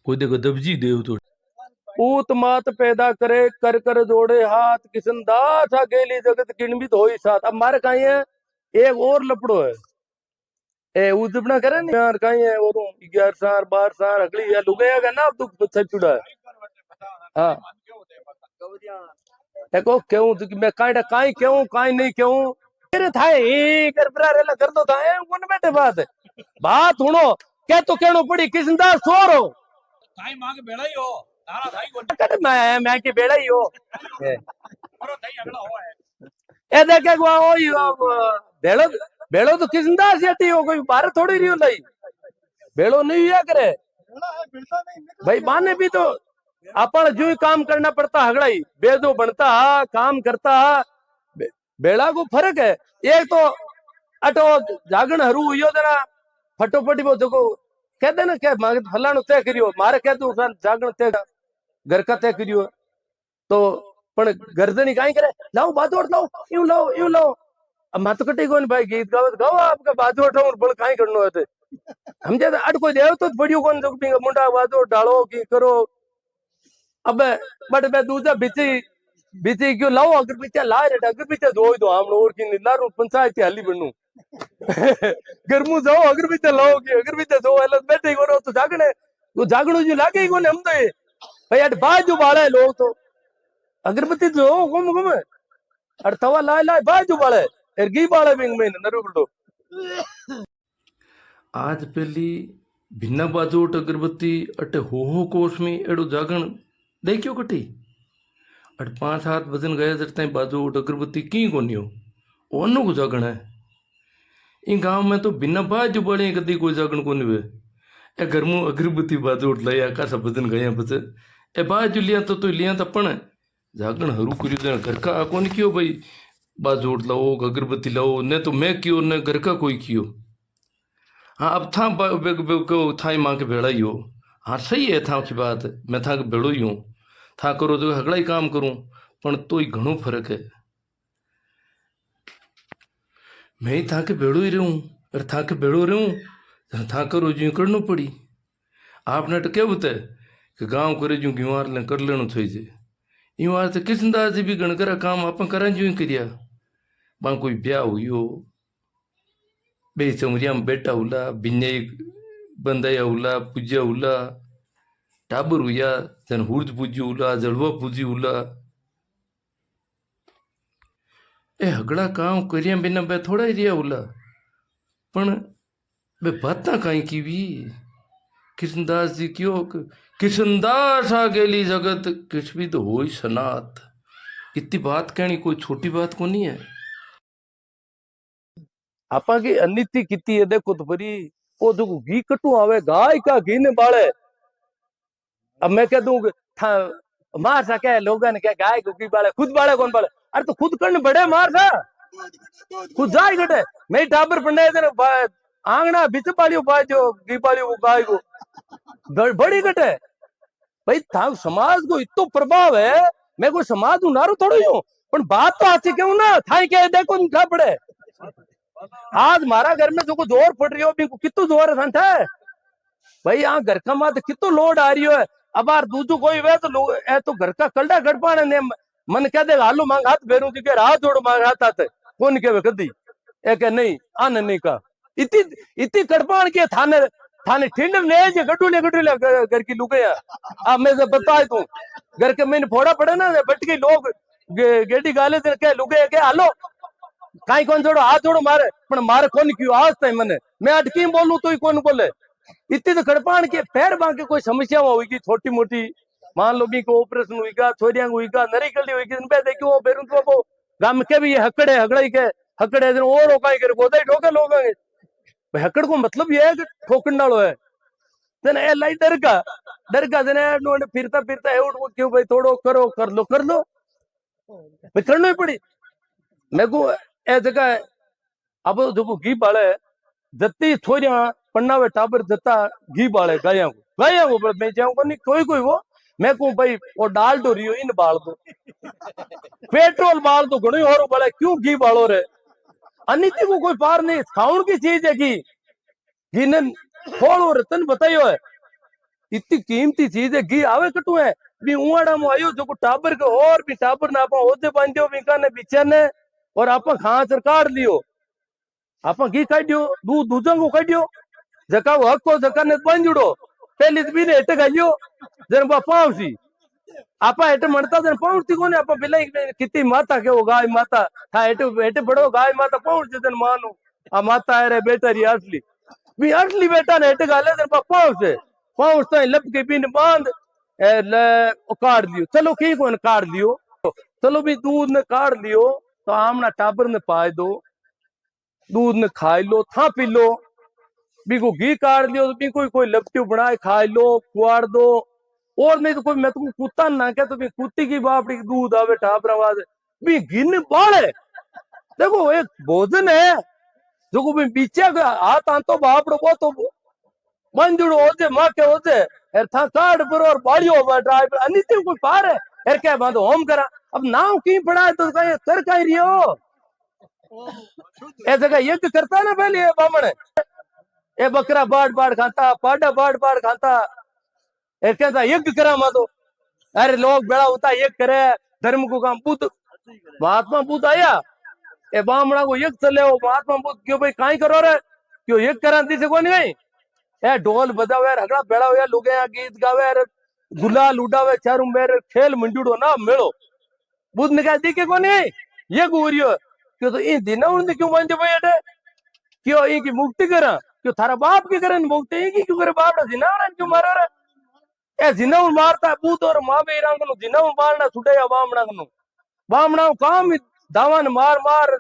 कोई देखो दबजी देव तो ऊत मात पैदा करे कर कर जोड़े हाथ किसन दास अकेली जगत किणबित होई साथ। अब मारे कहीं है एक और लपड़ो है ए उजबना करे नहीं यार कहीं है वो 11 साल 12 साल अगली या लुगाया का ना अब तू सच चुड़ा है। हाँ देखो क्यों तो मैं काई काई क्यों काई नहीं क्यों तेरे थाए ए कर बरा रेला कर दो थाए कौन बैठे बात सुनो क्या तो कहनो पड़ी किसनदास सोरो थाई मांग बेड़ा ही हो तारा थाई को कर मैं की बेड़ा ही हो करो थाई अगला हो है ए देखे गवा ओ बेड़ो बेड़ो तो किसनदास येटी हो कोई बाहर थोड़ी रियो लाई बेड़ो नहीं हुआ करे भाई बाने भी तो अपन जो ही काम करना पड़ता हगड़ाई बेदो बनता काम करता बेड़ा को फर्क है एक तो अटो जागण हरू हुई जरा फटोफटी वो देखो कहते ना क्या फलाणो तय करियो मारे कह दू जागण तय घर का तय करियो तो पण गर्दनी काई करे लाओ बाजोड़ लाओ यूं लाओ अब मत कटी कोन भाई गीत गावत गाओ आपका बाजोड़ उठाओ बल काई करनो है समझे अट कोई देव तो बढ़ियो कोन जो मुंडा बाजोड़ डालो की करो अब बट बे दूजा बिची बिची क्यों लाओ अगर पीछे ला रे अगर पीछे दो दो हम और की लारू पंचायत हाली बनू गर्मू जाओ अगर पीछे लाओ की अगर पीछे दो वाला बैठे को तो जागने वो जागणो जो लागे कोने हम तो भाई अट बाजू वाले लोग तो अगरबत्ती जो गुम गुम अर तवा लाए लाए बाजू वाले एर गी वाले बिंग में नरुगडो आज पहली भिन्ना बाजोट अगरबत्ती अटे हो कोष में एड़ो जागण देखियो कटी अट 5-7 बजन गया जरते बाजोट अगरबत्ती की कोनियो ओनो को जागण है इन गांव में तो बिना बाजू बड़े कदी कोई जागण कोनी वे ए घर में अगरबत्ती बाजोट लाया कासा बजन गया बस ए बाजू लिया तो लिया तो पण जागण हरू करियो घर का कोन कियो भाई बाजोट लाओ अगरबत्ती लाओ ने तो मैं कियो ने घर का कोई कियो। हाँ अब था था माँ के भेड़ा ही हो। हाँ सही है था की बात मैं था के भेड़ो ही हूँ था करो तो हगड़ा ही काम करूँ पण तो ही घणो फर्क है मैं ही था के भेड़ो ही रहूँ और था के भेड़ो रहूँ था करो जो करनो पड़ी आपने तो क्या बताए कि गाँव करे जो ग्युआर ले कर लेनो थी जे यूँ आज किस अंदाज से भी गण करा काम आप करा जो ही करिया बा कोई ब्याह हुई हो बे चमरिया में बेटा उला बिन्ने बंदाया उला पूज्या उला टाबर हुआ जन हुर्द पूजी उला जड़वा पूजी उला ए हगड़ा काम करिया बिना बे थोड़ा ही रिया उला पण बे बाता कहीं की भी कृष्णदास जी क्यों कृष्णदास आ गेली जगत किस भी तो हो सनात इतनी बात कहनी कोई छोटी बात को नहीं है। आपा की अनिति किती है देखो तो परी वो जो घी कटू आवे गाय का घी ने बाले अब मैं कह दूं मार सा क्या लोगों ने क्या गाय को घी बाले खुद बाले कौन बाले अरे तो खुद करने बड़े मार सा खुद जाए गटे मैं टाबर पड़ने आंगना बिच पालियो बाजो घी पालियो वो गाय को बड़ी गटे भाई था समाज को इतो प्रभाव है मैं कोई समाज नारू थोड़ी हूँ पर बात तो अच्छी क्यों ना था क्या देखो क्या पड़े आज हमारा घर में जो जोर पड़ रही हो कितो जोर है भाई यहाँ घर का मात कितो लोड आ रही है अब यार दूजू कोई वे तो ए तो घर का कलडा गड़पाने ने मन कह दे आलू मांग हाथ बेरू जी के राह जोड़ मांग हाथ आते कौन के कदी ए के नहीं आन नहीं का इतनी इतनी गड़पान के थाने थाने ठिंड ने जे गडूले घर की लुके अब मैं बता तू घर के मैंने फोड़ा पड़े ना बट के लोग गेडी गाले के लुके के हालो काई कौन जोड़ो हाथ जोड़ो मारे पण मारे कौन क्यों आज तय मने मैं अटकी बोलूं तो ही कौन बोले इतनी तो गड़पान के पैर बांके कोई समस्या होगी छोटी मोटी मान लो भी को ऑपरेशन हुईगा छोरिया हुईगा नरी कल्ली हुईगी इन पे देखो बेरुन तो वो गाम के भी ये हकड़े हगड़ाई के हकड़े और रोकाई करे गोदाई ठोके लोग भाई हकड़ को मतलब ये है कि ठोकन डालो है जने ए लाई डर का जने नोने फिरता फिरता है उठ क्यों भाई थोड़ो करो कर लो भाई करना ही पड़ी मैं को ए जगह अब जो घी बाले जत्ती छोरिया पन्नावे टाबर जता घी बाले गाया को मैं जाऊं को नहीं कोई वो मैं कहूं भाई वो डाल दो रियो इन बाल दो पेट्रोल बाल दो घणो और बाले क्यों घी बालो रे अनिति को कोई पार नहीं खाउन की चीज है घी ने खोल और तन बताइयो है इतनी कीमती चीज है घी आवे कटू है भी उवाड़ा में आयो जो टाबर के और भी टाबर ना आपा ओदे बांधियो बिका ने बिचा ने और आपा खांच काट लियो आपा घी काटियो दूध दूजा को काटियो जका वो हको जका ने बांधुड़ो पहली तो बीने हेटे गाइयो जन बा पावसी आपा हेटे मरता जन पाउती कोने आपा बिलाई कितनी माता के वो गाय माता था हेटे हेटे बड़ो गाय माता पाउती जन मानो आ माता है रे बेटा री असली भी असली बेटा ने हेटे गाले जन बा पावसे पाउस तो लब के बीन बांध ले काट लियो चलो की कोन काट लियो चलो भी दूध ने काट लियो तो आमना टाबर ने पाए दो दूध ने खाई लो था पी लो भी को घी काट लियो तो भी कोई लपटी बनाए खा लो कुआड़ दो और नहीं तो कोई मैं तुमको कुत्ता ना क्या तो भी कुत्ती की बापड़ी दूध आवे टापर आवाज भी घिन बाड़े देखो एक भोजन है जो को भी पीछे हाथ आंतो बापड़ो वो तो मंजुड़ होते माँ के होते यार था काट पर और बाड़ियो ड्राइवर अनित्य कोई पार है यार क्या बात होम करा अब नाव की पड़ा है तो कहीं कर कहीं रियो ऐसा यज्ञ करता ना पहले बामण ए बकरा बाढ़ बाढ़ खाता पाडा बाढ़ बाढ़ खाता ए कहता यज्ञ करा मा तो अरे लोग बेड़ा होता यज्ञ करे धर्म को काम बुद्ध महात्मा बुद्ध आया ए बामणा को यज्ञ चले हो महात्मा बुद्ध क्यों भाई काई करो रे क्यों यज्ञ कराती से कोई नहीं ए ढोल बजावे यार हगड़ा बेड़ा हो यार लोग यहाँ गीत गावे यार गुलाल उड़ावे चारों मेरे खेल मंडूड़ो ना मेलो बुद्ध ने कहा देखे को नहीं ये गुरियो क्यों तो इन दिनों उन्हें क्यों मान भाई अटे क्यों इनकी मुक्ति करा क्यों थारा बाप की करे मुक्ति इनकी क्यों करे बाप जिना क्यों मारो रे ए जिना मारता बुद्ध और माँ बेरा को जिना मारना छुटे या बामणा काम दावन मार मार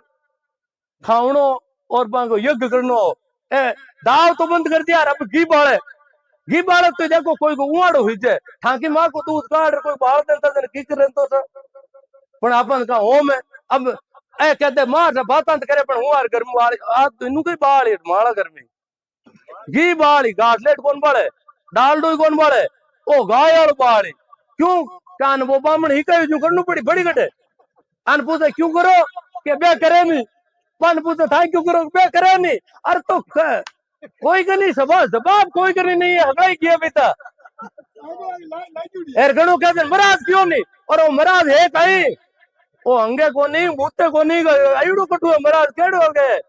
खावनो और बांगो यज्ञ करनो ए दाव तो बंद कर दिया अब घी बाड़े तो देखो कोई को उवाड़ो हुई जाए ठाकी माँ को दूध काट कोई बाल देता जन की करे तो पण अपन का होम है अब ए कहते मार बातां करे पण हुआर घर में वाली आज तो इनु कोई बाल है माला घर में घी बाली गाठलेट कौन बाड़े डालडो कौन बाड़े ओ गाय और बाली क्यों कान वो बामण ही कहे जो करनु पड़ी बड़ी गटे अन पूछे क्यों करो के बे करे नहीं पन पूछे था क्यों करो बे करे नहीं अरे तो कोई का नहीं जवाब कोई करनी नहीं है हगाई किया बेटा एर गणो कहते महाराज क्यों नहीं और वो महाराज है कहीं वो अंगे को नहीं बूते को नहीं आयुड़ो कटू है महाराज केड़ो हो गए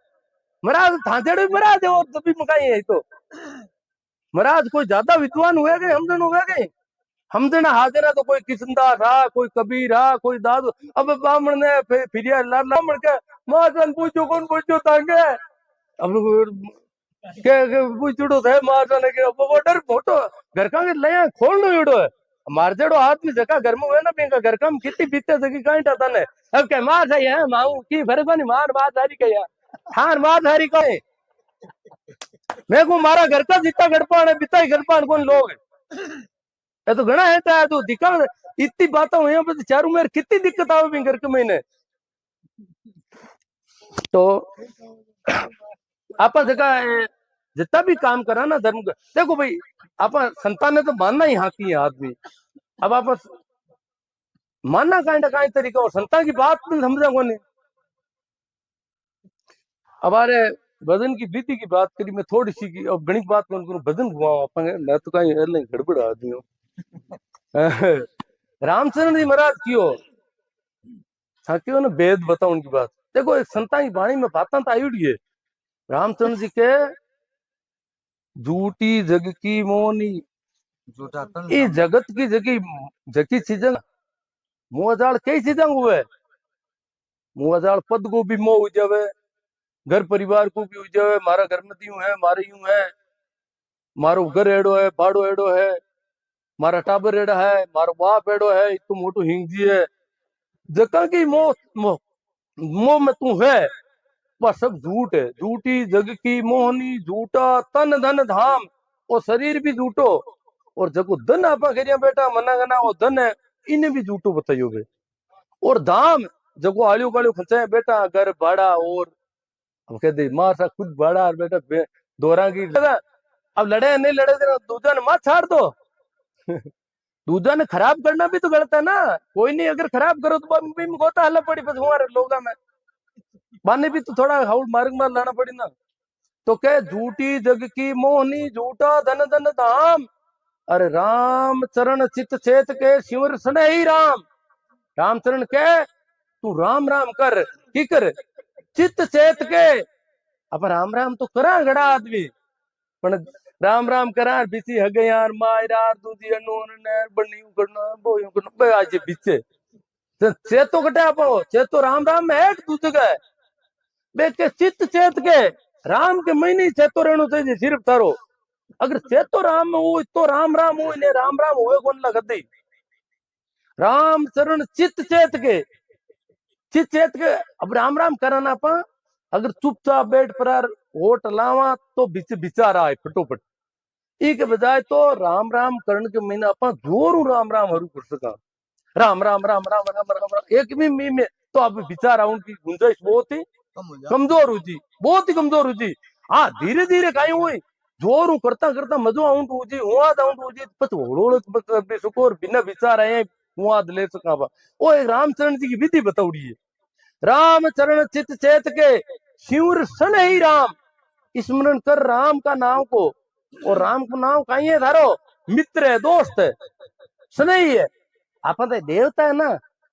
महाराज थांचेड़ो महाराज है और तभी मकाई है तो महाराज कोई ज्यादा विद्वान हुए गए हमदन हुए गए हमदन हाजिर तो कोई किस्मदार रहा कोई कबीर रहा कोई दादू अब बामण ने फिर लामण के महाजन पूछो कौन पूछो तांगे अब के पूछड़ो थे महाजन के वो डर फोटो घर का ले खोल लो इड़ो है मार जेड़ो आदमी जगह घर में हुए ना बिंगा घर का कितनी बीते जगी काई टा तने अब के मार सही है माऊ की फर्क नहीं मार बात हारी कया हार बात हारी कहे मैं को मारा घर का जितना गड़पान है बिता ही गड़पान कौन लोग ये तो घना है तो दिखा इतनी बातें हुई पर चारों मेरे कितनी दिक्कत आवे भी घर के महीने तो आप जगह जितना भी काम करा ना धर्म का देखो भाई आप संतान ने तो मानना ही हाँ की है आदमी अब आप मानना काई तरीका और संतान की बात नहीं समझा को नहीं हमारे भजन की विधि की बात करी मैं थोड़ी सी की अब गणित बात करूं भजन हुआ मैं तो कहीं एयरलाइन गड़बड़ आदमी हूँ रामचंद्र जी महाराज क्यों क्यों ना वेद बताओ उनकी बात देखो एक संतान की वाणी में बातें तो आई उड़ी है रामचंद्र जी के झूठी जग की मोनी ये जगत की जगी चीजें मुआजाल कई चीजें हुए मुआजाल पद को भी मोह हो जावे घर परिवार को भी हो जावे मारा घर में यूं है मारे यूं है मारो घर एड़ो है बाड़ो एड़ो है मारा टाबर एड़ा है मारो बाप एड़ो है इतो मोटो हिंगजी है जका की मोह मोह मोह में तू है वह सब झूठ है झूठी जग की मोहनी झूठा तन धन धाम और शरीर भी झूठो और जको धन आपा करिया बेटा मना गना वो धन है इन्हें भी झूठो बताइयो बे और धाम जको आलियो गालियो खचाए बेटा घर भाड़ा और अब कह दे मार सा खुद भाड़ा और बेटा दोरा की अब लड़े नहीं लड़े दूजा ने मत छाड़ दो दूजा ने खराब करना भी तो गलत है ना कोई नहीं अगर खराब करो तो भी गोता हल्ला पड़ी बस हमारे लोगा में बाने भी तो थोड़ा हाउल मार्ग मार लाना पड़ी ना तो कह झूठी जग की मोहनी झूठा धन धन धाम अरे राम चरण चित चेत के सिमर सने ही राम। राम चरण के तू राम राम कर की कर चित चेत के। अब राम राम तो करा घड़ा आदमी पण राम राम करा बीसी हगे यार मायरार दूधी अनून ने बनी करना बोयो करना बे आज बीचे चेतो कटे आपो चेतो राम राम में है दूध के बे के चित चेत के राम के महीने चेतो रहनो चाहिए सिर्फ तारो अगर चेतो राम में हो तो राम राम हो ने राम राम होए कौन लगती राम चरण चित चेत के चित चेत के अब राम राम कराना पा अगर चुपचाप बैठ पर वोट लावा तो बिचारा है फटोफट एक बजाय तो राम राम करण के महीना अपन जोरू राम राम हरू कर सका राम राम राम राम राम राम राम एक भी मी में तो अब बिचारा उनकी गुंजाइश बहुत ही कमजोर हो जी बहुत ही कमजोर हो जी हाँ धीरे धीरे कहीं हुई जोरू करता करता मजो आउंट हो जी हुआ आउंट हो जी पच होड़ोड़ बे सुकोर बिना विचार आए हुआ ले सका वो एक रामचरण जी की विधि बताउड़ी है राम चरण चित चेत के शिवर सन ही राम स्मरण कर राम का नाम को और राम को नाम कहीं है धारो मित्र है दोस्त है सनई है आप देवता है ना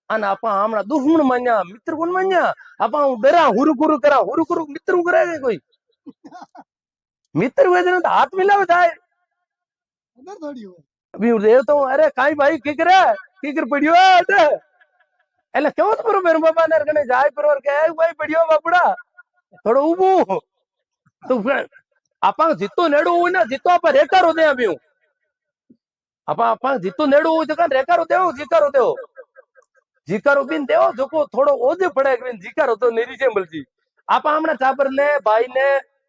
अन आप हमारा दुश्मन मान्या मित्र कौन मान्या आप डरा हुरु कुरु मित्र करेगा कोई मित्र हुए दिन तो हाथ मिला बताए अभी देवता हूँ अरे काई भाई किकर पड़ियो एला क्यों तो पर मेरे बाबा ने कने जाय पर और कहे भाई पड़ियो बापड़ा थोड़ा उबू तो आप जितो नेड़ो हो ना जितो आप रेकार होते अभी आप जितो नेड़ो हो जगह रेकार होते हो जीकारो बिन देव जो को थोड़ो ओदे पड़े बिन जीकारो तो नेरी चेंबल जी आप हमने टाबर ने भाई ने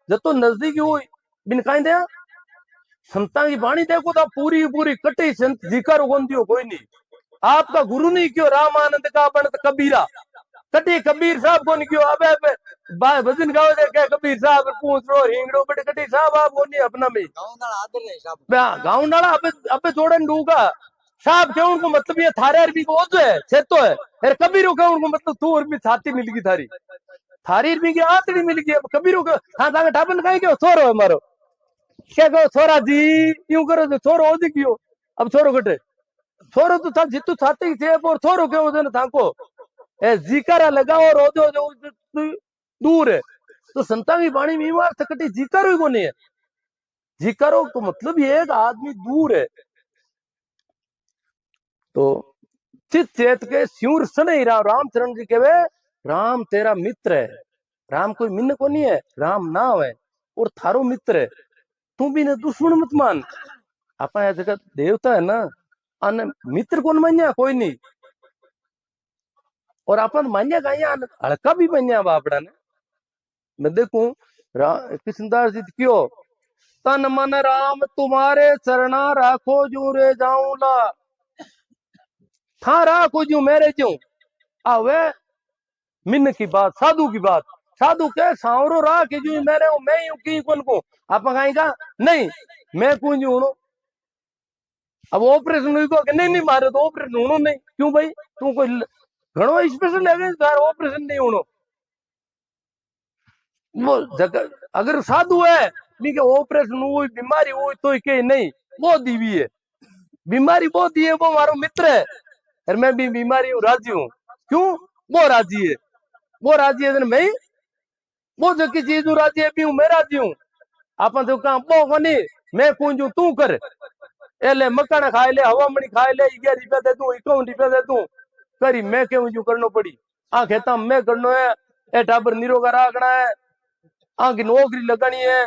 जतो नजदीक हुई बिन काई दे संतां की वाणी देखो तो पूरी पूरी कटी संत जीकारो कौन दियो कोई नहीं आपका गुरु नहीं क्यों रामानंद का बनत कबीरा कटी कबीर साहब कौन क्यों अबे भजन गाओ दे के कबीर साहब पूछ रो हिंगड़ो बट कटी साहब आप कौन नहीं अपना में गाँव नाला अबे जोड़न दूंगा साहब क्यों उनको मतलब ये थारे अरबी को ओझो है छेतो है अरे कबीरों का उनको मतलब तू अरबी छाती मिल गई थारी अरबी की आतड़ी मिल गई अब कबीरों का हाँ ताके ठापन कहीं क्यों छोरो है मारो क्या कहो छोरा जी यूं करो तो छोरो ओझी क्यों अब छोरो कटे छोरो तो था जितु छाती थे और छोरो क्यों ओझो ना थाको ए जीकारा लगाओ रोजो जो दूर है तो संता की वाणी में बार तकटी जीकारो ही को नहीं है जीकारो तो मतलब ये है कि आदमी दूर है तो चित चेत के स्यूर सने रामचरण जी कहवे राम तेरा मित्र है राम कोई मिन्न को नहीं है राम नाम है और थारो मित्र है तू भी ने दुश्मन मत मान आप जगह देवता है ना अन मित्र कौन मान्या कोई नहीं और अपन मान्या कहीं हड़का भी मान्या बापड़ा ने मैं देखूं कृष्णदास जी क्यों तन मन राम तुम्हारे चरणा राखो जू रे जाऊला था राखो जू मेरे जू आवे मिन्न की बात साधु के सांवरो रा के जू मेरे मैं यूं की कौन को आप कहेगा नहीं मैं कौन जू अब ऑपरेशन हुई को नहीं मारे तो ऑपरेशन होनो नहीं क्यों भाई तू कोई घणो स्पेशल है तार ऑपरेशन नहीं होनो वो जगह अगर साधु है भी के ऑपरेशन हुई बीमारी हुई तो के नहीं वो दीवी है बीमारी वो दी है वो मारो मित्र है और मैं भी बीमारी हूँ राजी हूँ क्यों वो राजी है मैं वो जो की चीज राजी है भी हूँ मैं राजी हूँ आप तो काम वो बनी मैं कौन तू कर एले मकान खाए ले हवा मणी खाए ले 11 रुपया दे दूं 51 रुपया दे दूं करी मैं क्यों जो करनो पड़ी आ खेता मैं करनो है ए टाबर निरोगा राखना है आ की नौकरी लगानी है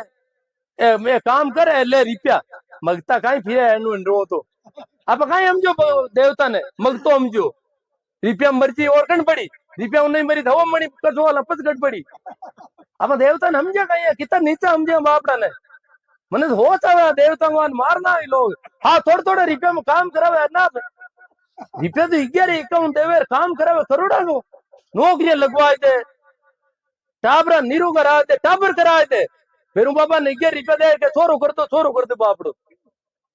ए मैं काम करे ले रुपया मगता काई फिर रो तो आप काई समझो देवता ने मगतो समझो रुपया मर्जी और कन पड़ी रुपया नहीं मरी हवा मणी कसो वाला पचगट पड़ी आप देवता ने समझा कहीं कितना नीचा समझे बापड़ा ने मने हो चाहे देवता को मारना ही लोग हाँ थोड़े रुपये में काम करावे ना रुपया तो 11 देवे काम करावे करोड़ा को नौकरियां लगवाए थे टाबरा नीरू करा दे टाबर कराए थे फिर बाबा ने 11 रुपया दे के छोरो कर दो बापड़ो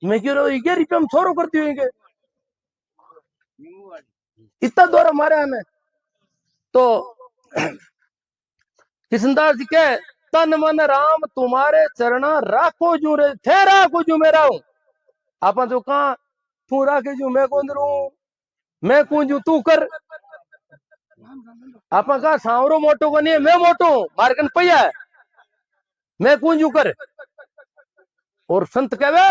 मैं क्यों 11 रुपया में छोरो करती हुई इतना दौरा मारे ने तो कृष्णदास जी के तन मन राम तुम्हारे चरणा राखो जू रे थे राखो जू मैं रहूं आपा जो कहा तू राखे जू मैं कौन रू मैं कूंजू तू कर आपा कहा सांवरो मोटो को नहीं है मैं मोटो हूं मारकन पैया है मैं कूंजू कर और संत कहवे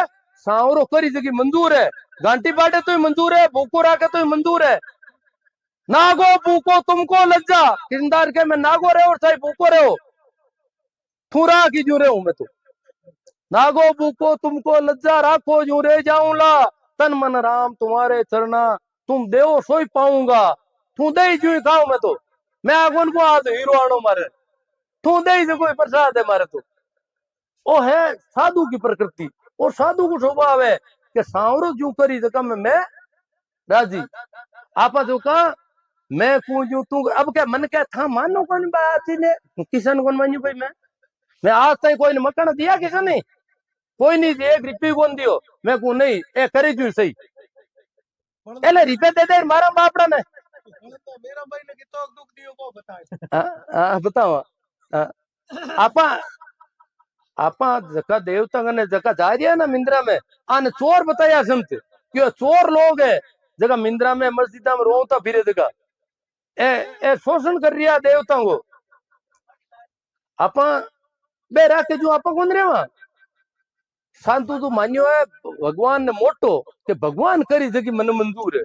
सांवरो करी जगी मंजूर है घंटी बाटे तो ही मंजूर है भूको राखे तो ही मंजूर है नागो भूको तुमको लज्जा किरदार के मैं नागो रहे और चाहे भूको रहे हो थूरा की जू रहे हूं मैं तो नागो भूको तुमको लज्जा राखो जू रे जाऊंला तन मन राम तुम्हारे चरना तुम देव सोई पाऊंगा तू दे जू ही खाऊ मैं तो मैं आगोन को आज हीरो आनो मारे तू दे जो कोई प्रसाद है मारे तो वो है साधु की प्रकृति और साधु को स्वभाव है कि सांवरो जू करी जगह में मैं राजी आपा जो कहा मैं पूजू तू अब क्या मन क्या था मानो कौन बात ने किसान कौन मानू भाई मैं आज तक कोई ने मकान दिया किसान ने कोई नहीं दे एक रिपी कौन दियो मैं को नहीं ए करी जू सही एले रिपे दे दे मारा बापड़ा ने मेरा भाई ने कितो दुख दियो को बताए बताओ आपा आपा जका देवता ने जका जा रही है ना मिंद्रा में आने चोर बताया समझ क्यों चोर लोग है जगह मिंद्रा में मस्जिदा में रोता फिरे जगह ए शोषण कर रिया देवता को आपा बे राखे जो आपा कौन रे वहां शांतु तो मान्यो है भगवान ने मोटो कि भगवान करी जगी मन मंजूर है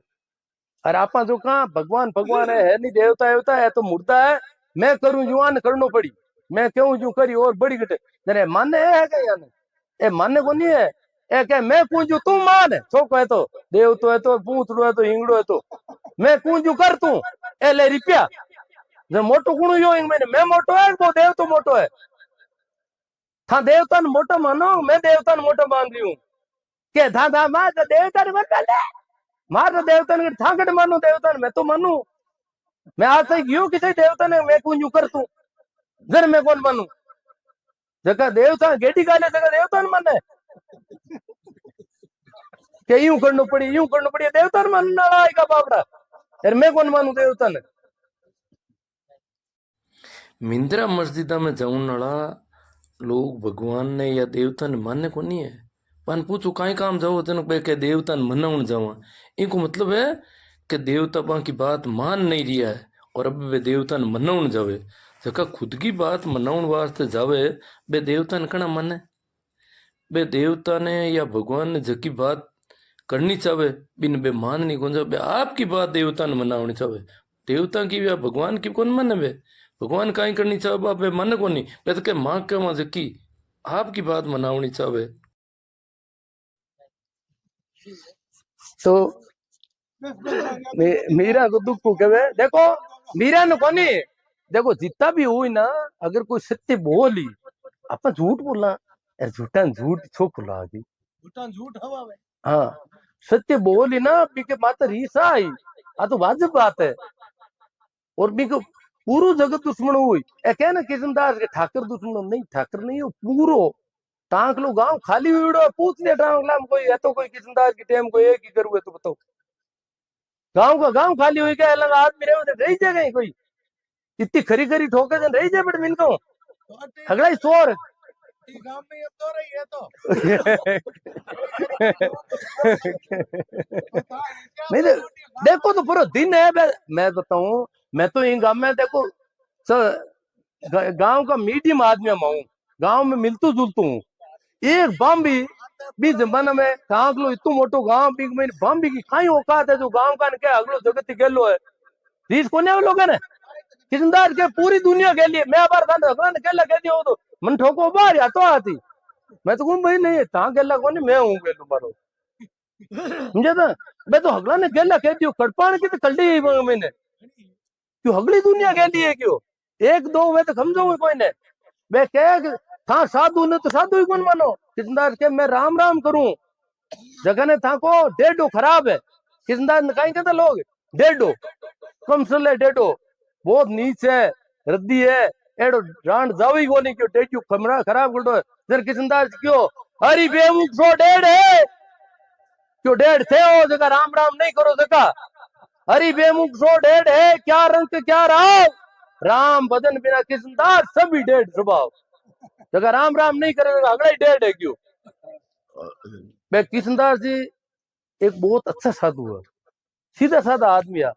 और आपा जो कहा भगवान भगवान है नहीं देवता देवता है तो मुर्दा है मैं करूं जुआन करनो पड़ी मैं क्यों जू करी और बड़ी घटे जरे माने है क्या यानी ए माने को नहीं है ए क्या मैं पूजू तू मान है छोको है तो देव तो है तो पूतड़ो है तो हिंगड़ो है तो मैं पूजू कर तू ए ले रिपिया जब मोटो कुणु यो मैंने मैं मोटो है वो देव तो मोटो है था देवता ने मोटो मानो मैं देवता ने मोटो मान रही हूँ के था था मां तो देवता ने बता ले मार तो देवता ने था कट मानो देवता ने मैं तो मानू मैं आज तक गियो किसी देवता ने मैं पूजू कर तू जर मैं कौन मानू जगह देवता गेटी गाले जगह देवता ने माने के यूं करनो पड़ी देवता ने मानने वाला आएगा बापड़ा यार मैं कौन मानू देवता ने मिंद्रा मस्जिदा में जाऊन वाला लोग भगवान ने या देवता ने मानने को नहीं है पन पूछो काई काम जाओ तेन पे के देवता ने मनाउन जावा इनको मतलब है कि देवता पा की बात मान नहीं रिया है और अब वे देवता ने मनाउन जावे जका खुद की बात मनाउन वास्ते जावे बे देवता ने कना माने बे देवता ने या भगवान ने जकी बात करनी चाहे बिन बे मान नहीं कौन बे आपकी बात देवता ने मनावनी चाहे देवता की या भगवान की कौन माने बे भगवान काई करनी चाहे बाप बे मन को नहीं बे तो के मां के वहां जकी आपकी बात मनावनी चाहे तो मीरा को दुख को कहे देखो मीरा ने कोनी देखो जितना भी हुई ना अगर कोई सत्य बोली अपन झूठ बोलना यार झूठा झूठ छो खुला गई झूठ हवा में हाँ सत्य बोली ना बी के माता रीसा आई आ तो वाजिब बात है और बी को पूरो जगत दुश्मन हुई ए कह ना किशनदास के ठाकर दुश्मन नहीं ठाकर नहीं हो पूरो टांक लो गांव खाली हुई पूछ ले टांक लाम कोई है तो कोई किशनदास की टेम को एक ही करूँ तो बताओ गांव का गांव खाली हुई क्या अलग आदमी रहे रही जाए कोई इतनी खरी खरी ठोके जन रही जाए बट मिनको अगला ही चोर गांव में ये तो रही है तो नहीं देखो तो पूरा दिन है मैं बताऊं मैं तो इन गांव में देखो गांव का मीडियम आदमी हूँ गांव में मिलतू जुलतू हूँ एक बाम्बी भी जमाना में कांक लो इतु मोटो गांव भी में बाम्बी की काई औकात है जो गांव का क्या अगलो जगत ही गेलो है रीस कोने लोग है ना किसनदार के पूरी दुनिया के लिए मैं बार खान भगवान केला कह दियो तो मन ठोको बाहर या तो आती मैं तो कहूं भाई नहीं ता केला कोने मैं हूं गेलो मारो समझे ना मैं तो हगला ने केला कह दियो कड़पान की तो कल्डी मैंने क्यों हगली दुनिया के लिए क्यों एक दो वे तो समझो कोई ने मैं कह था साधु ने तो साधु ही कौन मानो किसनदार के मैं राम राम करूं जगह ने था को डेढ़ो खराब है किसनदार ने कहीं कहते लोग डेढ़ो कम सले डेढ़ो बहुत नीच है रद्दी है एडो रांड जावी को नहीं क्यों डेढ़ो कमरा खराब कर दो जर किसनदार क्यों हरी बेमुख सो डेढ़ है क्यों डेढ़ थे हो जगह राम राम नहीं करो जगह हरी बेमुख सो डेढ़ है क्या रंग क्या राव राम भजन बिना किसनदार सभी डेढ़ स्वभाव जगह राम राम नहीं करे अगला ही डेढ़ है क्यों मैं किशनदास जी एक बहुत अच्छा साधु है, सीधा साधा आदमी है।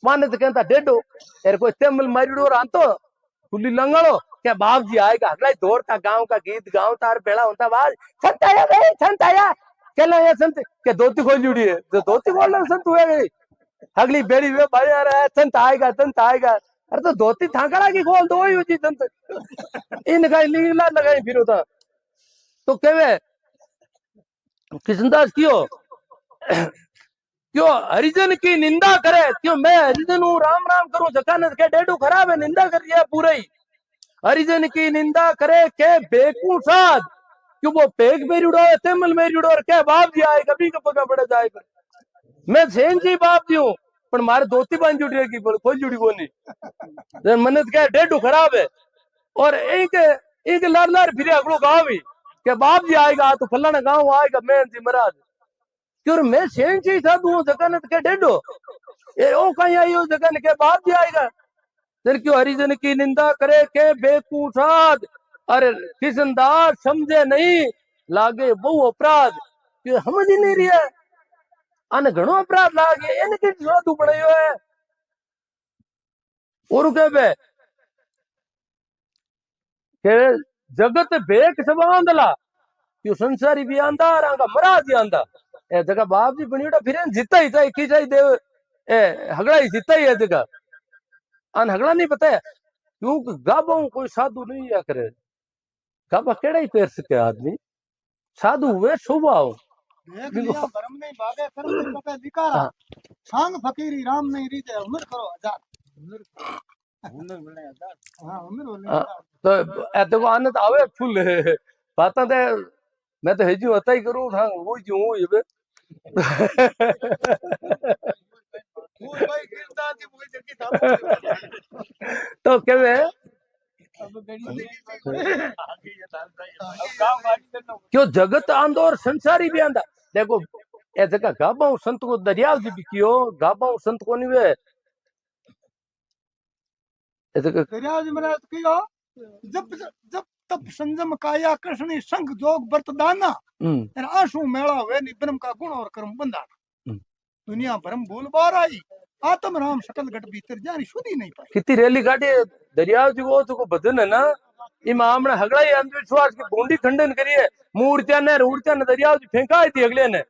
माने तो कहता डेडो यार कोई तेमल मारिड़ो और आंतो खुली लंगड़ो क्या बाप जी आएगा अगला दौड़ता गांव का गीत गाँव तार बेड़ा होता आवाज संत आया भाई संत आया कहला ये संत क्या धोती खोल जुड़ी है तो धोती खोल संत हुए गई अगली बेड़ी में भाई आ रहा है संत आएगा अरे तो धोती थाकड़ा की खोल दो ही उची संत इन लगाई लीला लगाई फिर होता तो कहवे किशनदास क्यों क्यों हरिजन की निंदा करे क्यों मैं हरिजन हूँ राम राम करूं जकानत के डेडू खराब है निंदा कर दिया पूरा ही हरिजन की निंदा करे के बेकूसाद क्यों वो पेग मेरी उड़ो तेमल मेरी उड़ो और क्या बाप जी आए कभी कपगा पड़ जाएगा मैं सेन जी बाप जी हूँ पर मारे धोती बांध जुड़ी रहेगी कोई जुड़ी को नहीं मन्नत क्या डेडू खराब है और एक एक लार लार फिर अगलो गाँव ही क्या बाप जी आएगा तो फलाना गाँव आएगा मैं जी महाराज क्यों मैं सेन जी साधु हूँ जकानत के डेडो ये ओ कहीं आई हो जगन के बाप जी आएगा फिर क्यों हरिजन की निंदा करे के बेकूसाद अरे किशनदास समझे नहीं लागे बहु अपराध क्यों समझ ही नहीं रही है आने घणो अपराध लागे એને કે સાધુ બનાયો है और के के जगत भेक सब आंदला क्यों संसारी भी आंदा रांगा महाराज जी आंदा ए जगह बाप जी बनियोड़ा फिर जीता ही था की जाई देव ए हगड़ा ही जीता ही है जगह अन हगड़ा नहीं पता है क्यों गाबा कोई साधु नहीं या करे गाबा केड़ा ही पैर सके आदमी साधु हुए स्वभाव देख लिया भरम नहीं भागे कर्म नहीं पके दिकारा सांग फकीरी राम नहीं रीते उमर करो हजार उमर बोले हजार हां उमर बोले तो ए देखो आनंद आवे फुल बाता ते मैं तो हेजू हता ही करूं था वो जो हूं ये फूल भाई गिरता थी वो जगी था तो केवे क्यों जगत आंदो और संसारी भी आंदा देखो ए जगह गाबाऊ संत को दरियाव जी भी कियो गाबाऊ संत को नहीं वे ए जगह दरियाव जी महाराज कियो जब जब तप संयम काया कृष्णी संग जोग व्रत दाना और आंसू मेला वे निब्रह्म का गुण और कर्म बंधाना दुनिया भरम भूल बार आई आत्म राम सकल घट भीतर जानी शुद्धि नहीं पाई कितनी रैली काटे दरियाव जी वो तो भजन है ना इमा हमने हगड़ा ही अंधविश्वास की बूंदी खंडन करिए मूर्तियां ने दरियाव जी फेंका थी अगले ने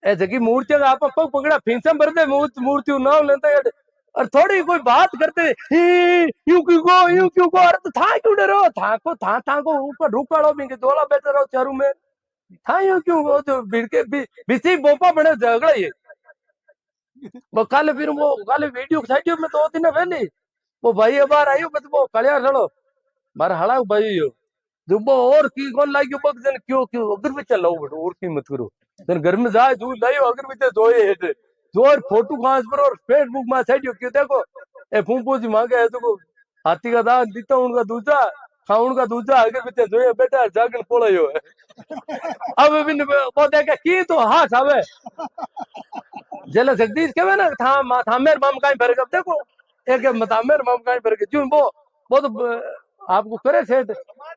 ए जगी मूर्तियां का आपा पग पकड़ा फेंसम भर दे मूर्ति नाम लेता है और थोड़ी कोई बात करते यूं क्यों को अरे तो था क्यों डरो था को ऊपर रुकाड़ो भी के दोला बैठे रहो चारू में था यूं क्यों वो जो बिड़के बिसी बोपा बने झगड़ा ये वो कल फिर वो कल वीडियो साइडियो में 2 दिन पहले वो भाई बार आयो बस वो कलिया चलो मारा हड़ा भाई यो जुबो और की कौन लागियो बग जन क्यों अगर में चलो बटो और की मत करो जन घर में जाए जू लायो अगर में जोए है जोर फोटो खास पर और फेसबुक में साइडियो क्यों देखो ए फूंपो जी मांगे है तो हाथी का दांत दीता उनका दूसरा खाउन का दूसरा आगे पीछे जोए बेटा जागन पोड़ायो है अब बिन वो देखे की तो हां सावे जेला जगदीश केवे ना थामेर मम काई भर गब देखो एक मतामेर मम काई भर के क्यों वो तो आपको करे सेठ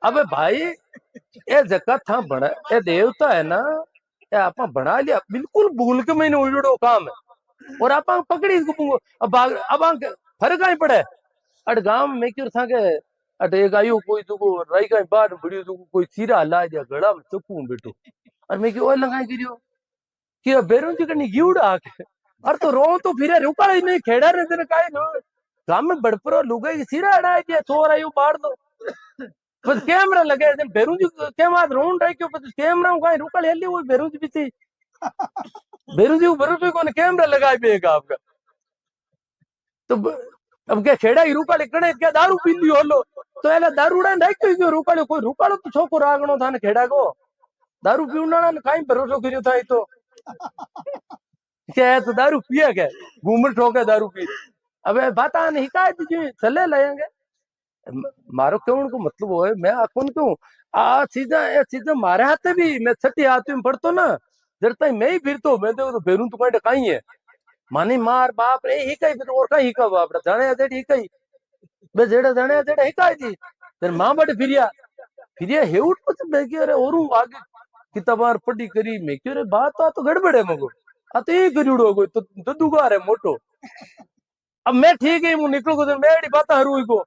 अबे भाई ये जगत था बड़ा ये देवता है ना ये आपा बना लिया बिल्कुल भूल के मैंने उड़ो काम है और आपा पकड़ी इसको अब फर्क आई पड़े अट गांव में क्यों था के अट एक आयु कोई तो राई का बाहर बड़ी तो कोई सीरा ला दिया गड़ा में चक्कू बेटो और मैं क्यों लगाई गिरियो कि बेरों जी कनी गिउड़ा आके और तो रो तो फिर रुका नहीं खेड़ा रे दिन काई नो गांव में बड़परो लुगाई की सीरा अड़ा दिया छोरा यू बाड़ दो बस कैमरा लगे दिन बेरों जी के बाद रोन रही क्यों बस कैमरा काई रुका ले ली वो बेरों जी भी थी बेरों जी भरोसे कोने कैमरा लगाई बेगा आपका तो अब क्या खेड़ा ही रुका लेकड़े क्या दारू पी ली होलो तो एला दारूड़ा नहीं क्यों रुका कोई रुका तो छोको रागणो था ने खेड़ा को दारू पीवना ने काई भरोसो करियो था तो क्या तो दारू पिया क्या घूमर ठोके दारू पी अबे बात आने हिकायत जी चले लेंगे मारो क्यों उनको मतलब हो मैं आखून क्यों आ चीजें मारे हाथे भी मैं छठी हाथ में पढ़तो ना जर तक मैं ही फिरतो मैं तो फेरू तो कहीं कहीं है मानी मार बाप रे ही कहीं फिर और कहीं हिका बाप रे जाने जेड ही कहीं बे जेड़ा जाने जेड़ा हिकाई थी तेरे मां बट फिरिया हेउट कुछ बेगी अरे और आगे किताबार पढ़ी करी मैं क्यों रे बात तो गड़बड़ है मगो आ तो ये करियो कोई तो ददुगार है मोटो। अब मैं ठीक है मैं निकल गो मैं बात हरू को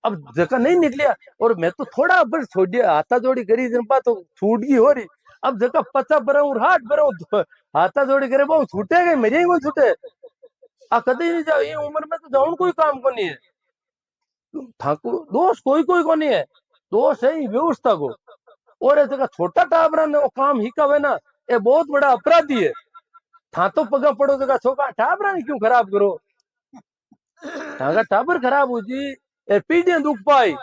अब जगह नहीं निकलिया और मैं तो थोड़ा बस छोड़ दिया हाथा जोड़ी करी जनपा तो छूट गई हो रही। अब जगह 50 बराऊ 60 बराऊ हाथा जोड़ी करे वो छूटे गए मेरे ही को छूटे आ कदे नहीं जाओ ये उम्र में तो जाऊन कोई काम को नहीं है ठाकुर दोष कोई कोई को नहीं है दोष है व्यवस्था को। और ये जगह छोटा टाबरा ने वो काम ही कवे ना ये बहुत बड़ा अपराधी है था तो पगा पड़ो जगह छोका टाबरा ने क्यों खराब करो ठाका टाबर खराब हो जी पीढ़ियां दुख पाई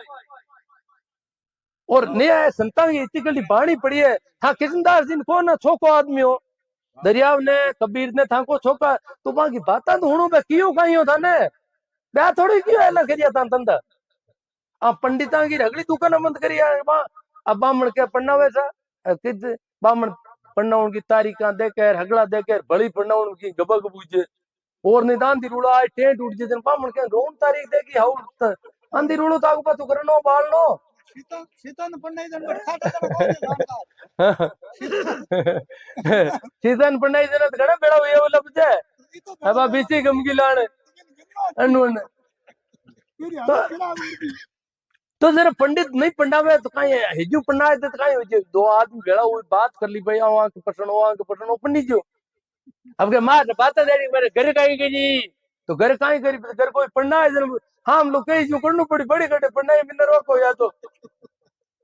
और नया है संतान की इतनी कली बाणी पड़ी है था किशनदास जी को ना छोको आदमी हो दरियाव ने कबीर ने था को छोका तो वहां की बात तो हूं मैं क्यों कही हो था ने ब्याह थोड़ी क्यों है ना करिया था तंदा आ पंडिता की अगली दुकान बंद करी अब बामण के पढ़ना वैसा किद बामण पढ़ना उनकी तारीखा देकर हगला देकर बड़ी पढ़ना उनकी गबग बूझे और निदान दी रूड़ा आए टेंट उठ जे बामण के रोन तारीख देगी हाउ अंधी रूड़ो ताकू पा तू करनो बालनो सीतन पन्नाई जन खाटा जन सीतन पन्नाई जन घड़ा बेड़ा हुए वो लबजे अब बीची गमगी लाने अनु तो जरा पंडित नहीं पंडावे तो कहीं हिजू पंडा तो कहीं हो जे दो आदमी भेड़ा हुई बात कर ली भाई वहां के पटन पंडित जो अब के मार बात दे मेरे घर काई के जी तो घर काई करी घर कोई पढ़ना है हाँ हम लोग कहीं जो करनी पड़ी बड़ी घटे पढ़ना है बिना रोको या तो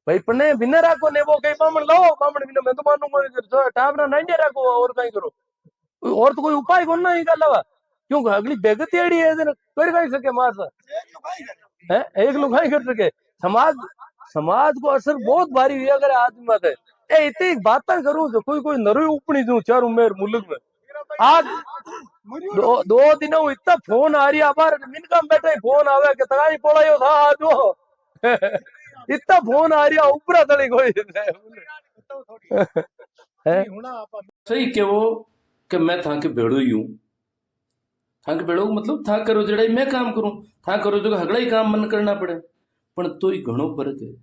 भाई पढ़ने बिना राखो ने वो कहीं बामण लो बामण बिना मैं तो मानूंगा टाबरा नहीं राखो और कहीं करो और तो कोई उपाय कौन नहीं कर लगा क्यों अगली बेगती अड़ी है कर कहीं सके मार है एक लुगाई कर सके समाज को असर बहुत भारी हुई अगर आदमी मत है इतनी बातें करूं जो कोई नरू उपनी दूं चारों मेर मुल्क में आज दो दिनों इतना फोन आ रही है हमारे मिनका बैठे फोन आवे कि तगाई पड़ायो था आज वो इतना फोन आ रही है ऊपरा तली कोई है सही के वो कि मैं था के भेड़ो ही हूं था के भेड़ो मतलब था करो जड़ाई मैं काम करूं था करो जो हगड़ा ही काम मन करना पड़े पण तो ही घणो फर्क है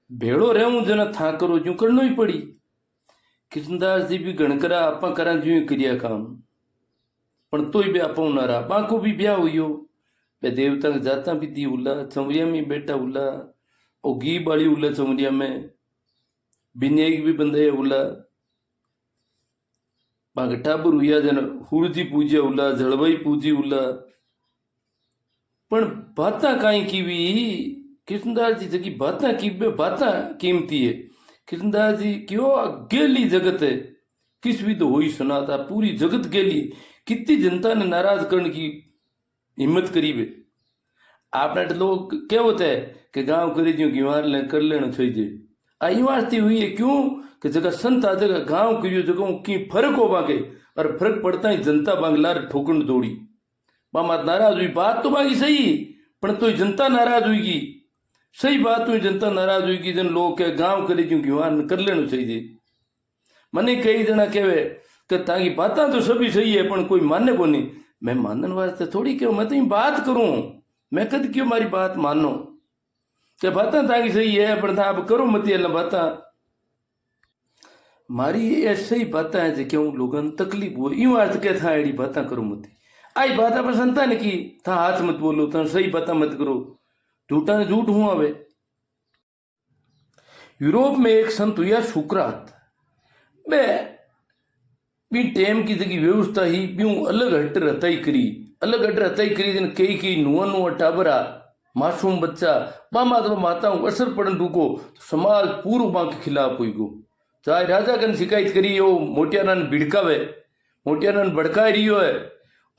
भेड़ो रहूं जना था करो जो करनो ही पड़ी कृष्णदास जी भी गणकरा आपा करा जो ही करिया काम पण तो ही भी आपा ना रहा बाको भी ब्याह हुई बे देवता जाता भी दी उला चमरिया में बैठा उला ओ घी बाली उला चमरिया में बिनेक भी बंदे उला बाके टाबर हुआ जन हुरजी पूजे उला जलवाई पूजी उला पण बाता काई की भी कृष्णदास जी जगी बाता की बाता कीमती है कृष्णदास जी क्यों गेली जगत है किस भी तो हो ही सुनाता पूरी जगत गेली कितनी जनता ने नाराज करने की हिम्मत करी बे आपने लोग क्या होता है कि गांव करे जो गिवार ले कर लेना चाहिए आई वास्ती हुई है क्यों कि जगह संत आ जगह गांव करियो जगह की फर्क हो बाके और फर्क पड़ता ही जनता बांगलार ठोकन दौड़ी बामा नाराज हुई बात तो बाकी सही पर तो जनता नाराज हुई सही बात हुई जनता नाराज हुई जन लोग के गांव करे जो गिवार कर लेना चाहिए मने कई जना कहवे कि ताकि बातें तो सभी सही है पर कोई माने को नहीं मैं मानने वास्ते थोड़ी क्यों मैं तो बात करूं मैं कद क्यों मारी बात मानो कि बातें ताकि सही है पर था अब करो मत अल्लाह बातें मारी ऐसे ही बातें है जो क्यों लोगों तकलीफ हो यूं अर्थ के था एड़ी बातें करो मत आई बातें पर संता ने की था हाथ मत बोलो था सही बातें मत करो झूठा ने झूठ हुआ वे यूरोप में एक संत हुआ सुकरात बे बी टेम की जगी व्यवस्था ही ब्यूं अलग हट रहताई करी जन कई नुआ टाबरा मासूम बच्चा बामा तो माताओं असर पड़न रुको समाज पूर्व बां के खिलाफ हुई गो चाहे राजा कन शिकायत करी हो मोटियारन भिड़कावे मोटियारन भड़का रियो है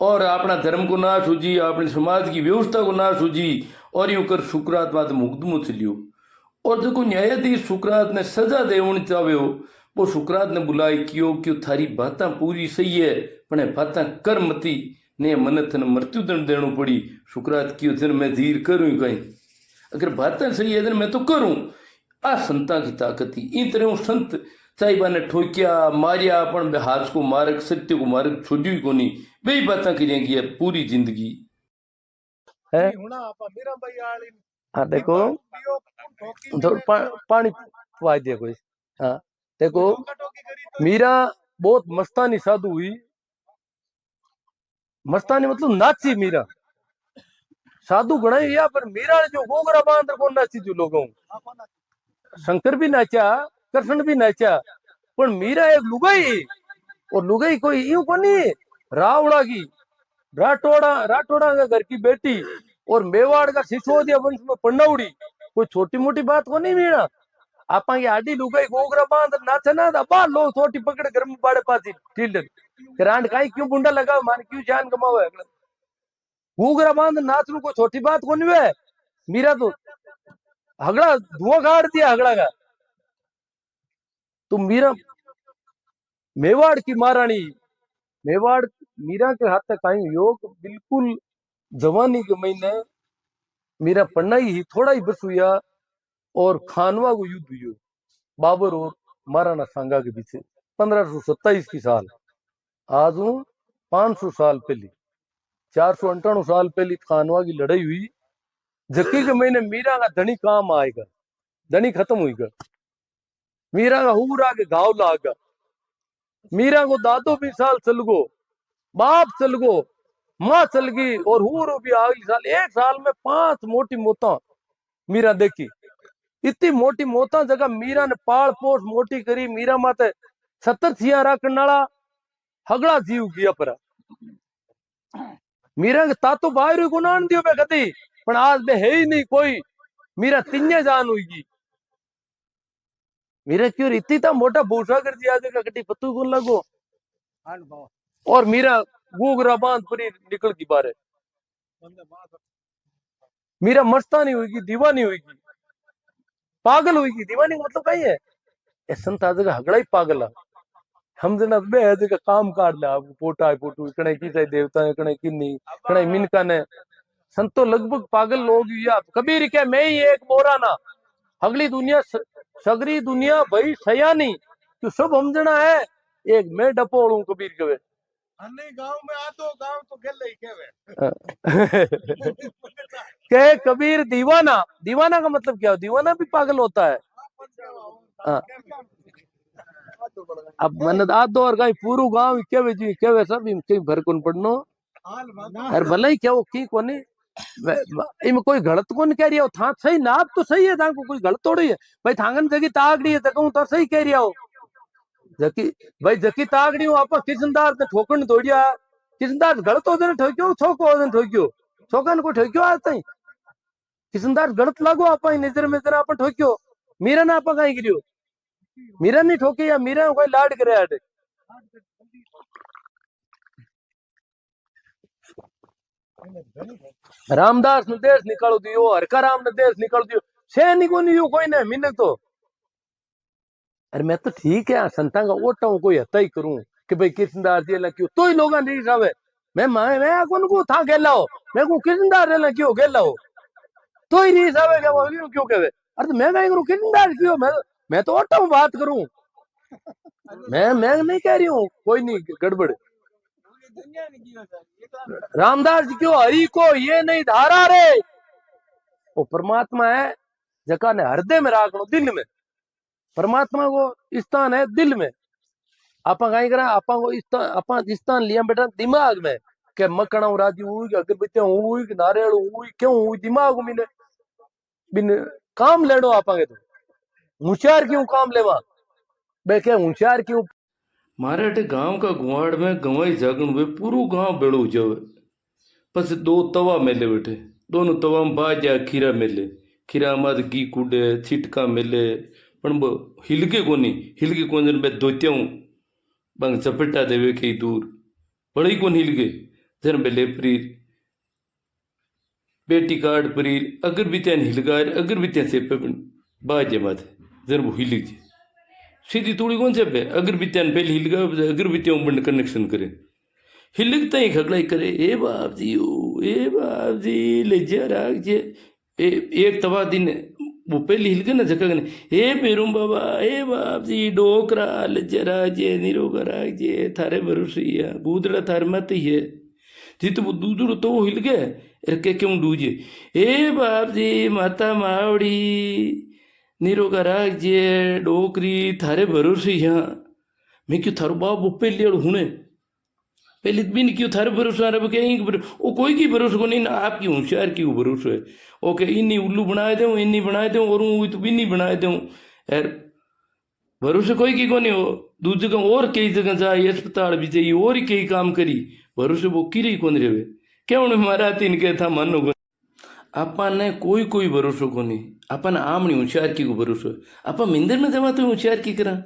और अपना धर्म को नाश हो जी अपने समाज की व्यवस्था को नाश हो जी और यूं कर सुकरात बात मुकदमो चलियो और जो न्यायाधीश सुकरात ने सजा देवनी चाहे हो वो सुकरात ने बुलाई क्यों थारी बातें पूरी सही है पर बातें कर मती ने मन थन मृत्यु दंड देना पड़ी सुकरात क्यों थन मैं धीर करूं कहीं अगर बातें सही है मैं तो करूं आ संता की ताकत ही इन तरह संत साहिबा ने ठोकिया मारिया अपन हाथ को मारक सत्य को मारक छोड़ी को नहीं वे बातें करेंगी पूरी जिंदगी है हाँ देखो पानी पवा दिया कोई हाँ देखो मीरा बहुत मस्तानी साधु हुई, मस्तानी मतलब नाची मीरा, साधु गणाई या पर मीरा ने जो गोगरा बांध को नाची जो लोगों, शंकर भी नाचा, कृष्ण भी नाचा, पर मीरा एक लुगाई, और लुगाई कोई यूं को नहीं, रावड़ा की, राठौड़ा का घर की बेटी और मेवाड़ का सिसोदिया वंश में पन्नौड़ी, कोई छोटी मोटी बात को नहीं मीरा। आपा की आडी लुगाई गोगरा बांध नाचे ना दबा लो छोटी पकड़ घर में बाड़े पासी टील्डर करांड काई क्यों बुंडा लगाओ मान क्यों जान कमावे गोगरा बांध नाच लो कोई छोटी बात को नहीं है। मीरा तो हगड़ा धुआं गाड़ दिया हगड़ा का। तो मीरा मेवाड़ की महारानी, मेवाड़ मीरा के हाथ तक आई योग बिल्कुल जवानी के महीने मीरा पन्नाई ही थोड़ा ही बस हुआ और खानवा को युद्ध हुआ बाबर और महाराणा सांगा के पीछे 1527 की साल, आज हूं 500 साल पहले, 498 साल पहले खानवा की लड़ाई हुई। जक्की के महीने मीरा का धनी काम आएगा, धनी खत्म हुईगा, मीरा का हुरा के घाव लागा, मीरा को दादो भी साल चल गो, बाप चल गो, माँ चल गई और हुरो भी अगली साल, एक साल में 5 मोटी मौता मीरा देखी। इतनी मोटी मौता जगह मीरा ने पाल पोस मोटी करी, मीरा माते 70 थिया राखण नाला हगड़ा जीव गया पर मीरा के तातो बाहर को नान दियो बे कदी, पण आज बे है ही नहीं कोई, मीरा तिन्ने जान हुई। मीरा क्यों इतनी ता मोटा भूसा कर दिया का कटी पत्तू को लगो, और मीरा गोगरा बांध परी निकल की बारे। मीरा मस्तानी हुई, दीवानी हुई, पागल हुई, दीवानी का मतलब कहीं है ए संत आज का हगड़ा ही पागल है। हम जना बे है जगह काम काट ले आप पोटा है पोटू कणे की चाहे देवता है कणे की नहीं कणे मिनका ने संतो लगभग पागल लोग या कबीर के मैं ही एक मोरा ना अगली दुनिया सगरी दुनिया भाई सयानी तो सब हम जना है एक मैं डपोड़ हूं कबीर कवे गांव में आ तो गांव तो गेल ही केवे के कबीर दीवाना, दीवाना का मतलब क्या हो, दीवाना भी पागल होता है। अब मन आदो और गाय पूरू गांव केवे जी केवे सब इन कई भर कोन पड़नो अरे भले ही क्या वो की कोनी इम कोई गलत कोन कह रिया हो था सही नाप तो सही है थाको कोई गलत थोड़ी है भाई थांगन जगी तागड़ी है तकऊ तो सही कह रिया हो जकी भाई जकी तागड़ी हो आपा किसनदार ने ठोकन तोड़िया किसनदार गलत हो जने ठोक्यो छोको हो जने ठोक्यो छोकन को ठोक्यो आज तई किसनदार गलत लागो आपा नजर में जरा आपा ठोक्यो मीरा ना आपा काई गिरियो मीरा नहीं ठोके या मीरा कोई लाड करे आटे रामदास ने देश निकाल दियो हरका राम ने देश निकाल दियो सैनिक को नहीं कोई ने मिन्नत तो अरे मैं तो ठीक है संता का ओटा हूं कोई हत्या ही करूं कि भाई किसनदार जी क्यों तो ही लोग नहीं सावे मैं कौन को था गेला हो मैं को किसनदार रहना क्यों गेला हो तो ही नहीं सावे क्या वो क्यों कहवे अरे तो मैं करूं किसनदार क्यों मैं तो ओटा हूं बात करूं मैं नहीं कह रही हूँ कोई नहीं गड़बड़ रामदास जी क्यों हरि को ये नहीं धारा रे वो परमात्मा है जका ने हृदय में राखो दिल में परमात्मा को स्थान है दिल में आपा कहीं करा आपा को स्थान लिया बेटा दिमाग में के मकड़ा राजी हुई अगरबत्तियां हुई नारियल हुई क्यों हुई दिमाग में बिन काम लेनो आपा के तो होशियार क्यों काम लेवा बे के होशियार क्यों मारे अटे गांव का गुआड़ में गवाई जागण हुए पूरो गांव बेड़ो जावे बस 2 तवा मेले बैठे दोनों तवा में बाजा खीरा मेले खीरा मद घी कूडे छिटका मेले पण हिलके कोनी बे दोत्याऊं बंग चपेटा देवे कई दूर बड़ी कोन हिलके जन बेले परीर बेटी काट परीर अगर बित्यान हिलगार अगर बित्यान से पे बाजे माथे जन वो हिल जे सीधी थोड़ी कौन से पे अगर बित्यान पहले हिलगा अगर बित्यान बंद कनेक्शन करे हिलकता ही खगड़ाई करे ए बाप जी ले जा राग जे एक तवा दिन वो पहले हिलके ना जगह ने ए पेरुम बाबा ए बाप जी डोकरा लजरा जे निरोगा राग जे थारे भरोसिया बूदड़ा थार मत ही है जित वो दूधड़ो तो वो हिल गए के क्यों डूजे ए बाप जी माता मावड़ी नीरो का राग जे डोकरी थारे भरोसे यहाँ मैं क्यों थारो बाप पहले हुने पहले भी नहीं क्यों थारे भरोसा रहे कहीं वो कोई की भरोसा को नहीं ना आपकी होशियार की भरोसा है ओके इन्हीं उल्लू बनाए दूँ इन्हीं बनाए दूँ और वो तो भी नहीं बनाए दूँ यार भरोसे कोई की को नहीं हो दूसरी जगह और कई जगह जाए अस्पताल भी जाइए और ही कई काम करी भरोसे वो किरी कौन रहे क्या उन्हें मारा तीन के था मानो को आपने कोई कोई भरोसो को नहीं अपन आमनी होशियार की को भरोसो आप मिंदर में जमा तो होशियार की करा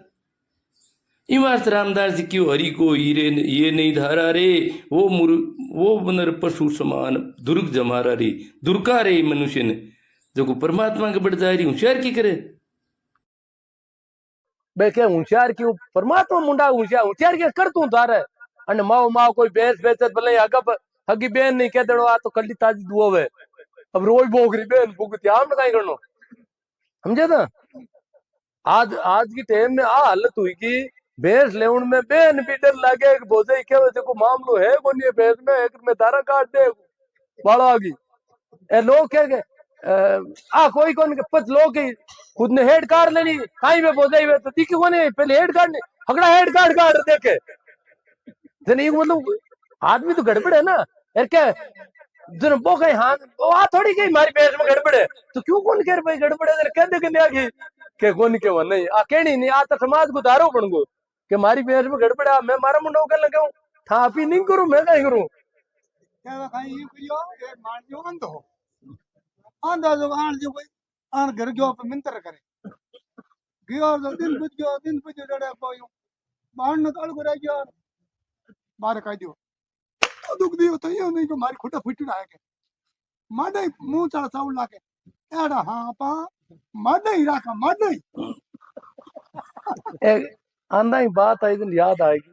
इमारत रामदास जी क्यों हरि को हीरे ये नहीं धारा रे वो बनर पशु समान दुर्ग जमारा रे दुर्का रे मनुष्य ने जो को परमात्मा के बढ़ जाए रही होशियार की करे बे के होशियार क्यों परमात्मा मुंडा होशियार के कर तू तारे अने माओ कोई बेस बेचत भले हगी बेन नहीं कह देनो आ तो कल्ली ताजी दुआवे अब रोज बोगरी बेन भुगती आम काई करनो समझे ना आज की टाइम में आ हालत हुई कि भैंस लेउन में बेन भी डर लागे बोझे के वजह को मामलो है को नहीं भैंस में एक में दारा काट दे बाड़ा आ गई ए लोग के आ कोई कौन के पच लोग की खुद ने हेड काट लेनी काई में बोझे हुए तो दिखे को नहीं पहले हेड काटने हगड़ा हेड काट देखे जने मतलब आदमी तो गड़बड़ है ना यार क्या जन वो कहीं हाँ वो आ थोड़ी कहीं मारी भैंस में गड़बड़ है तो क्यों कौन कह भाई गड़बड़ है कह दे के आगे के कौन के वो नहीं आ कहनी नहीं आता समाज को दारो बन गो कि मारी भैंस में गड़बड़ है मैं मारा मुंडा कर लगा था आप ही नहीं करूं मैं कहीं करूं क्या खाई ये करियो ये मान जो अंध हो आंधा जो आन जो कोई आन घर गयो पे मिंतर करे गयो तो दिन बुझ डड़े पायो बाण न काल को रह गया बाहर काई दियो दुख दियो तो ये नहीं को मारी खुटा फुटड़ा है के माडे मुंह चढ़ साउल लाके एड़ा हां पा माडे ही राखा माडे एक आंदा ही बात आई दिन याद आएगी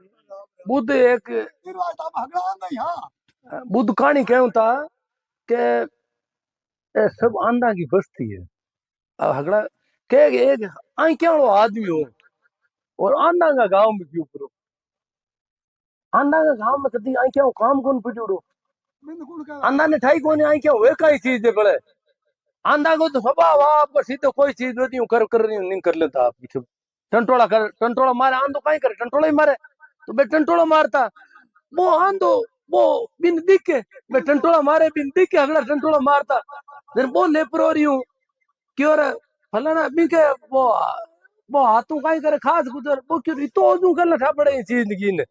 बुद्ध एक फिर आज आप हगड़ा आंदा ही हां बुद्ध कहानी कहूं था कि ये सब आंधा की बस्ती है अब हगड़ा के एक आई क्या आदमी हो और आंधा का गांव में क्यों करो आंधा का गांव में कदी आई क्या काम कौन पिटूड़ो मैंने कौन कहा आंधा ने ठाई कोने आई क्या वे कई चीज है बड़े आंधा को तो स्वभाव आप सीधे कोई चीज नहीं कर नहीं कर लेता आप पीछे टंटोला मारे आंधो काई करे टंटोला ही मारे तो बे टंटोला मारता वो आंधो वो बिन दिखे बे टंटोला मारे बिन दिखे अगला टंटोला मारता फिर वो लेपरो रही हूँ क्यों रे फलाना भी के वो हाथों काई करे खास गुजर वो क्यों तो ओजू कर लठा पड़े इस जिंदगी ने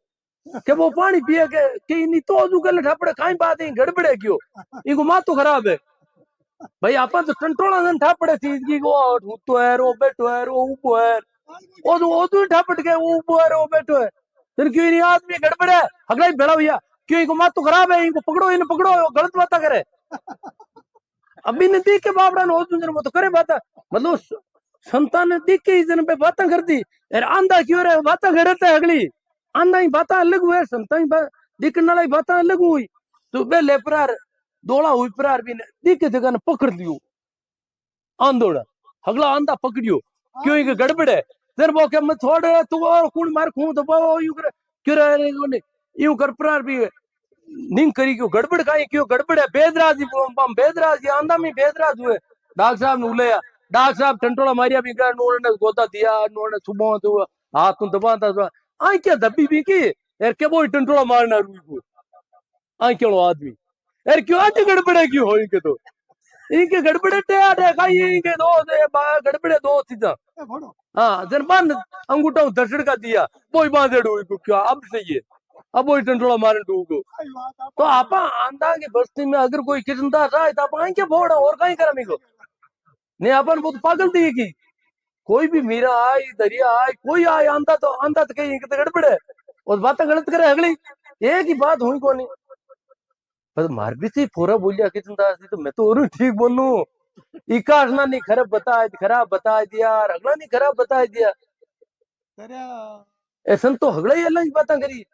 कि वो पानी पिए के नहीं तो ओजू कर लठा पड़े काई बात है गड़बड़े क्यों इनको मातो खराब है भाई अपन तो कंट्रोल न था पड़े चीज की वो तो है वो बैठो है वो ऊपो है वो तो ठपट के वो ऊपो है वो बैठो है फिर क्यों नहीं आदमी गड़बड़ है अगला ही भेड़ा भैया क्यों इनको मात तो खराब है इनको पकड़ो गलत बात करे अभी ने देख के बाबड़ा ने वो तो करे बात मतलब संतान ने देख के जन पे बातें कर दी यार आंधा क्यों रहे बातें करता है अगली आंधा ही बातें अलग हुए संतान दिखने वाली बातें अलग हुई तो बे लेपरार दौड़ा हुई प्रार भी ने देख जगह ने पकड़ लियो आंदोड़ा अगला आंधा पकड़ियो क्यों इनके गड़बड़ है फिर वो के मैं छोड़ तू और कौन मार खूं तो वो यूं कर क्यों रहे यूं कर प्रार भी निंग करी क्यों गड़बड़ काई क्यों गड़बड़ है बेदराज आंधा में बेदराज हुए डॉक्टर साहब ने उलेया डॉक्टर साहब टंटोला मारिया भी नोने गोदा दिया नोने सुबह तो हाथ तो दबाता था आई क्या दबी भी की यार के वो टंटोला मारना रूई को आई क्यों आदमी यार क्यों आज गड़बड़े क्यों हो इनके गड़बड़े इनके दो गड़बड़े दो चीजा हाँ जन बन अंगूठा दर्शड़ का दिया वो बांधे को क्या अब सही है अब वो टंटोला मारे डू को तो आप आंधा की बस्ती में अगर कोई किचनदार रहा है तो आप आई क्या बोड़ा और कहीं करा मेरे को नहीं अपन बहुत पागल दी की कोई भी मीरा आई दरिया आई कोई आए आंधा तो कहीं गड़बड़ है और बातें गलत करे अगली एक ही बात हुई को नहीं बस मार भी थी पूरा बोलिया किचनदार थी तो मैं तो और ठीक बोलूं इकाश ना नहीं खराब बता दिया अगला नहीं खराब बता दिया ऐसा तो अगला ही अलग बातें करी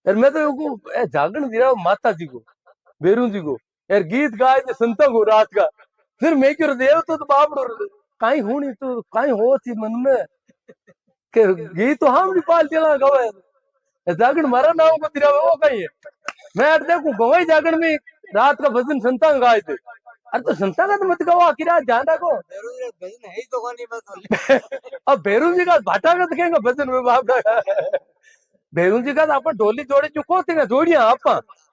यार मैं तो जागरण दिया माता जी को बेरू जी को यार गीत गाए थे संतों को रात का फिर मैं क्यों देव तो बाप कहीं हूं नहीं तो कहीं हो थी मन में के गीत तो हम भी पाल चला गवे जागरण मारा नाम को दिया वो कहीं है मैं देखू गवाई जागरण में रात का भजन संता गाए थे अरे तो संता का तो मत गाओ आखिर ध्यान रखो। भजन है ही तो कोनी बस अब भैरू जी का भाटा का दिखेगा भजन में बाप भैरू जी का तो अपन ढोली जोड़े चुको थे जोड़िया आप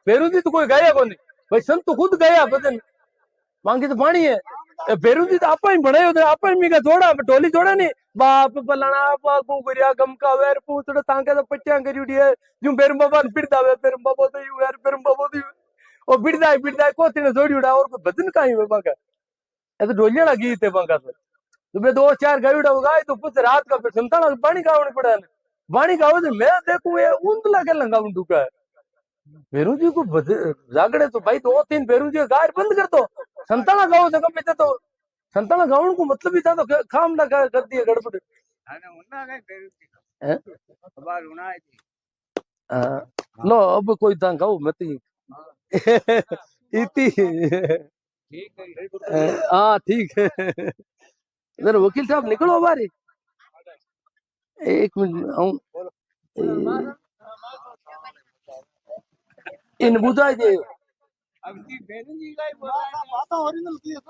भैरू जी तो कोई गाया को नहीं भाई संत तो खुद गाया भजन मांगी तो पानी है भैरू जी तो आप ही बड़े होते आप ही का जोड़ा ढोली जोड़ा नहीं बाप पलाना बापू गरिया गम का वेर पूछड़ तांके तो पट्टियां करी उड़ी है यूं बेरम बाबा बिरदा वे बेरम बाबा तो यूं यार बेरम बाबा तो ओ बिरदा को तीने जोड़ी उड़ा और भजन काई वे बाका ए तो ढोलिया ना गीत है बाका तो मैं 2-4 गायुड़ा गाय तो कुछ रात का फिर संतान पानी गावनी पड़ा वाणी गाओ तो मैं देखूं ये ऊंधला के लंगा डूका है भेरू जी को जागड़े तो भाई 2-3 भेरू जी गाय बंद कर दो संताना गाओ जगह पे तो संताना गाउन को मतलब ही था तो काम ना कर दिए गड़बड़ हैं? लो अब कोई ता गाओ मत इती हाँ ठीक है इधर वकील साहब निकलो हमारे 1 मिनट आऊं इन बुझा दे बात ओरिजिनल की है।